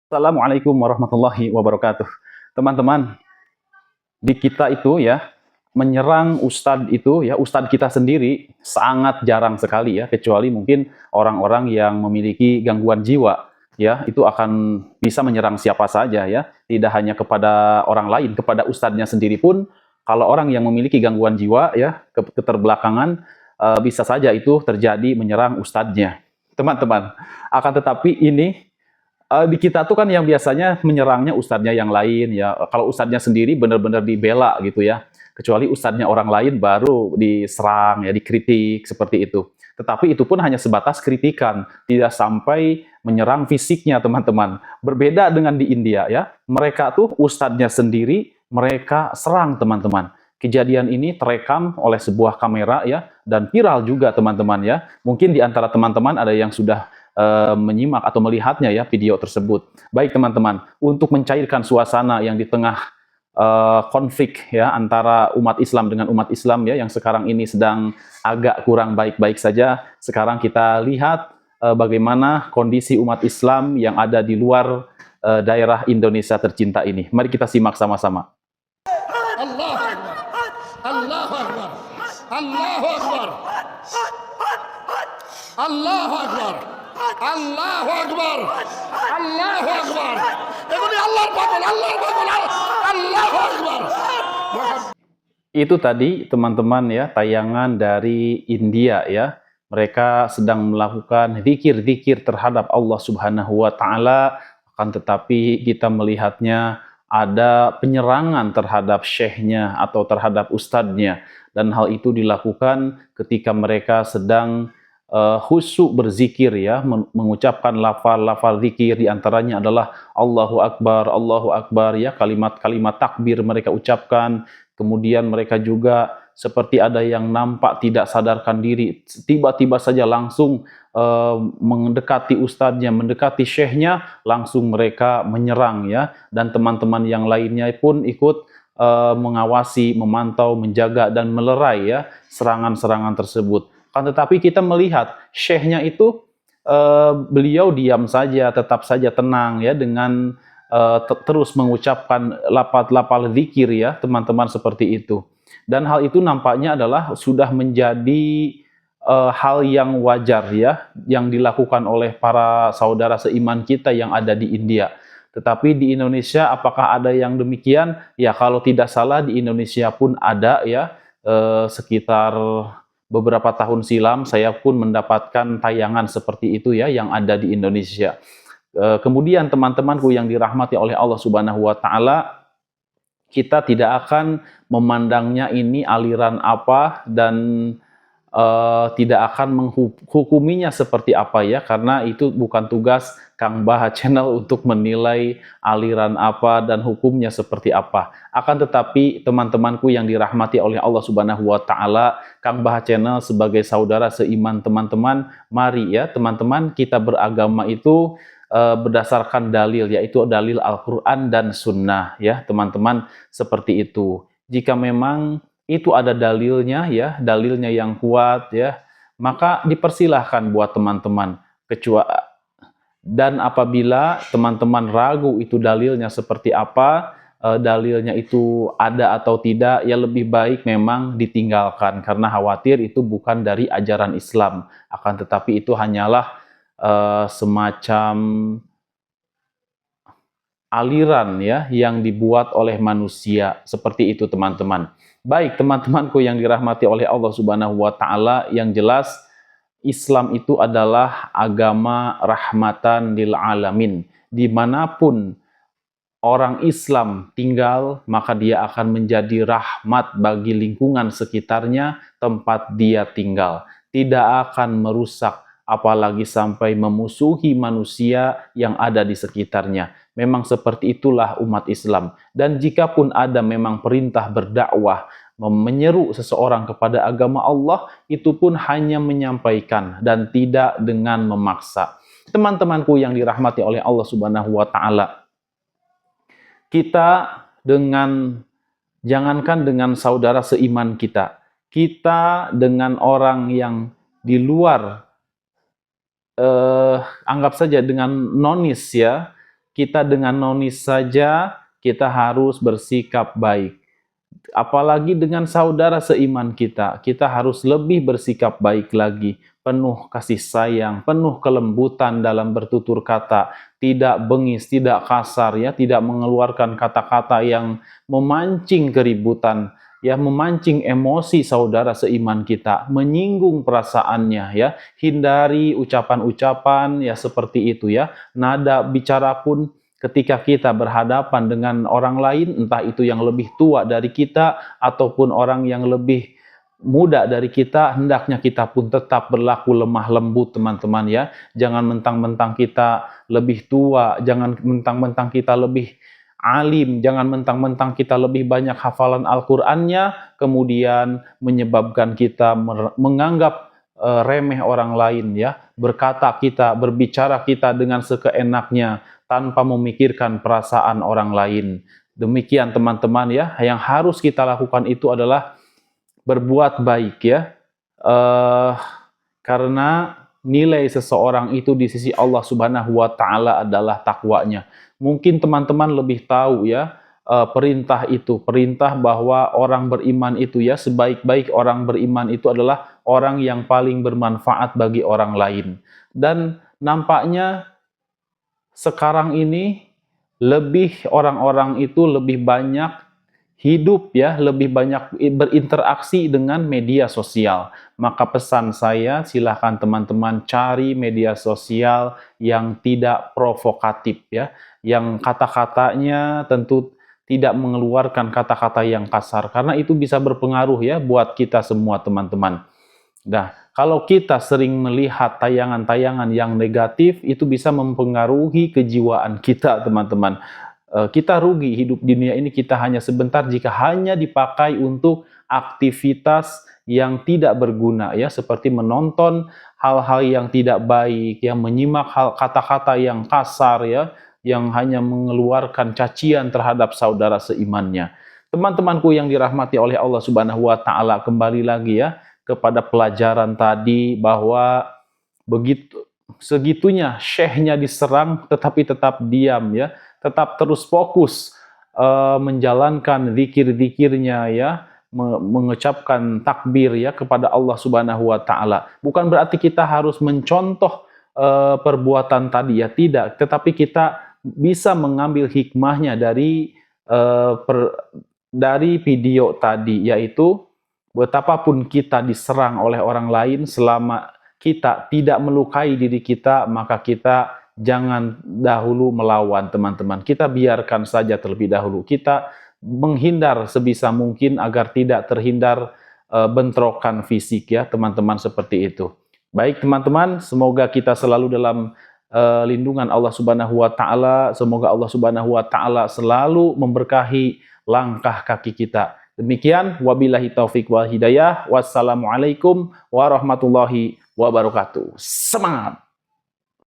Assalamualaikum warahmatullahi wabarakatuh. Teman-teman, di kita itu ya, menyerang ustadz itu ya, ustadz kita sendiri sangat jarang sekali ya, kecuali mungkin orang-orang yang memiliki gangguan jiwa ya, itu akan bisa menyerang siapa saja ya, tidak hanya kepada orang lain, kepada ustadznya sendiri pun kalau orang yang memiliki gangguan jiwa ya, keterbelakangan bisa saja itu terjadi menyerang ustadznya. Teman-teman, akan tetapi ini di kita tuh kan yang biasanya menyerangnya ustadznya yang lain ya. Kalau ustadznya sendiri benar-benar dibela gitu ya. Kecuali ustadznya orang lain baru diserang ya, dikritik seperti itu. Tetapi itu pun hanya sebatas kritikan, tidak sampai menyerang fisiknya teman-teman. Berbeda dengan di India ya. Mereka tuh ustadznya sendiri mereka serang teman-teman. Kejadian ini terekam oleh sebuah kamera ya dan viral juga teman-teman ya. Mungkin di antara teman-teman ada yang sudah menyimak atau melihatnya ya video tersebut. Baik teman-teman, untuk mencairkan suasana yang di tengah konflik ya antara umat Islam dengan umat Islam ya yang sekarang ini sedang agak kurang baik-baik saja. Sekarang kita lihat bagaimana kondisi umat Islam yang ada di luar daerah Indonesia tercinta ini. Mari kita simak sama-sama. Allahu Akbar. Allahu Akbar. Allahu Akbar. Allahu Akbar. Allahu Akbar. Allahu Akbar. Ini Allahul Akbar. Allahul Akbar. Allahu Akbar. Itu tadi teman-teman ya tayangan dari India ya. Mereka sedang melakukan zikir-zikir terhadap Allah Subhanahu wa taala, akan tetapi kita melihatnya ada penyerangan terhadap syekhnya atau terhadap ustadznya, dan hal itu dilakukan ketika mereka sedang khusyuk berzikir ya, mengucapkan lafal-lafal zikir, diantaranya adalah Allahu Akbar ya, kalimat-kalimat takbir mereka ucapkan. Kemudian mereka juga seperti ada yang nampak tidak sadarkan diri, tiba-tiba saja langsung mendekati ustadznya, mendekati syekhnya, langsung mereka menyerang ya, dan teman-teman yang lainnya pun ikut mengawasi, memantau, menjaga dan melerai ya serangan-serangan tersebut. Kan tetapi kita melihat syekhnya itu beliau diam saja, tetap saja tenang ya dengan terus mengucapkan lafal-lafal zikir ya teman-teman seperti itu. Dan hal itu nampaknya adalah sudah menjadi hal yang wajar ya yang dilakukan oleh para saudara seiman kita yang ada di India. Tetapi di Indonesia apakah ada yang demikian? Ya kalau tidak salah di Indonesia pun ada ya, sekitar beberapa tahun silam saya pun mendapatkan tayangan seperti itu ya yang ada di Indonesia. Kemudian teman-temanku yang dirahmati oleh Allah Subhanahu wa taala, kita tidak akan memandangnya ini aliran apa dan tidak akan menghukuminya seperti apa ya, karena itu bukan tugas Kang Baha Channel untuk menilai aliran apa dan hukumnya seperti apa. Akan tetapi teman-temanku yang dirahmati oleh Allah Subhanahu wa taala, Kang Baha Channel sebagai saudara seiman teman-teman, mari ya teman-teman kita beragama itu berdasarkan dalil, yaitu dalil Al-Quran dan Sunnah ya teman-teman, seperti itu. Jika memang itu ada dalilnya ya, dalilnya yang kuat ya, maka dipersilahkan buat teman-teman. Dan apabila teman-teman ragu itu dalilnya seperti apa, dalilnya itu ada atau tidak, ya lebih baik memang ditinggalkan karena khawatir itu bukan dari ajaran Islam. Akan tetapi itu hanyalah semacam aliran ya yang dibuat oleh manusia, seperti itu teman-teman. Baik teman-temanku yang dirahmati oleh Allah Subhanahu wa taala, yang jelas Islam itu adalah agama rahmatan lil alamin. Dimanapun orang Islam tinggal, maka dia akan menjadi rahmat bagi lingkungan sekitarnya tempat dia tinggal. Tidak akan merusak, apalagi sampai memusuhi manusia yang ada di sekitarnya. Memang seperti itulah umat Islam. Dan jika pun ada memang perintah berdakwah, menyeru seseorang kepada agama Allah, itu pun hanya menyampaikan dan tidak dengan memaksa. Teman-temanku yang dirahmati oleh Allah Subhanahu wa taala, kita dengan, jangankan dengan saudara seiman kita, kita dengan orang yang di luar, anggap saja dengan nonis ya, kita dengan nonis saja kita harus bersikap baik. Apalagi dengan saudara seiman kita, kita harus lebih bersikap baik lagi, penuh kasih sayang, penuh kelembutan dalam bertutur kata, tidak bengis, tidak kasar ya, tidak mengeluarkan kata-kata yang memancing keributan, ya, memancing emosi saudara seiman kita, menyinggung perasaannya ya. Hindari ucapan-ucapan ya seperti itu ya. Nada bicara pun ketika kita berhadapan dengan orang lain, entah itu yang lebih tua dari kita ataupun orang yang lebih muda dari kita, hendaknya kita pun tetap berlaku lemah lembut teman-teman ya. Jangan mentang-mentang kita lebih tua, jangan mentang-mentang kita lebih alim, jangan mentang-mentang kita lebih banyak hafalan Al-Qur'annya, kemudian menyebabkan kita menganggap remeh orang lain ya. Berbicara kita dengan sekeenaknya tanpa memikirkan perasaan orang lain. Demikian teman-teman ya, yang harus kita lakukan itu adalah berbuat baik ya, karena nilai seseorang itu di sisi Allah Subhanahu wa Ta'ala adalah takwanya. Mungkin teman-teman lebih tahu ya, perintah bahwa orang beriman itu ya, sebaik-baik orang beriman itu adalah orang yang paling bermanfaat bagi orang lain. Dan nampaknya sekarang ini orang-orang itu lebih banyak hidup ya, lebih banyak berinteraksi dengan media sosial. Maka pesan saya, silahkan teman-teman cari media sosial yang tidak provokatif ya, yang kata-katanya tentu tidak mengeluarkan kata-kata yang kasar, karena itu bisa berpengaruh ya buat kita semua teman-teman. Nah, kalau kita sering melihat tayangan-tayangan yang negatif, itu bisa mempengaruhi kejiwaan kita teman-teman. Kita rugi hidup di dunia ini, kita hanya sebentar jika hanya dipakai untuk aktivitas yang tidak berguna ya, seperti menonton hal-hal yang tidak baik, yang menyimak kata-kata yang kasar ya, yang hanya mengeluarkan cacian terhadap saudara seimannya. Teman-temanku yang dirahmati oleh Allah Subhanahu wa Ta'ala, kembali lagi ya kepada pelajaran tadi, bahwa begitu segitunya syekhnya diserang tetapi tetap diam ya, tetap terus fokus menjalankan zikir-zikirnya ya, mengucapkan takbir ya kepada Allah Subhanahu wa Ta'ala. Bukan berarti kita harus mencontoh perbuatan tadi ya, tidak, tetapi kita bisa mengambil hikmahnya dari video tadi, yaitu betapapun kita diserang oleh orang lain, selama kita tidak melukai diri kita, maka kita jangan dahulu melawan teman-teman. Kita biarkan saja terlebih dahulu. Kita menghindar sebisa mungkin agar tidak terhindar bentrokan fisik ya teman-teman, seperti itu. Baik teman-teman, semoga kita selalu dalam lindungan Allah Subhanahu wa Ta'ala. Semoga Allah Subhanahu wa Ta'ala selalu memberkahi langkah kaki kita. Demikian, wabillahi taufik wal hidayah. Wassalamualaikum warahmatullahi wabarakatuh. Semangat!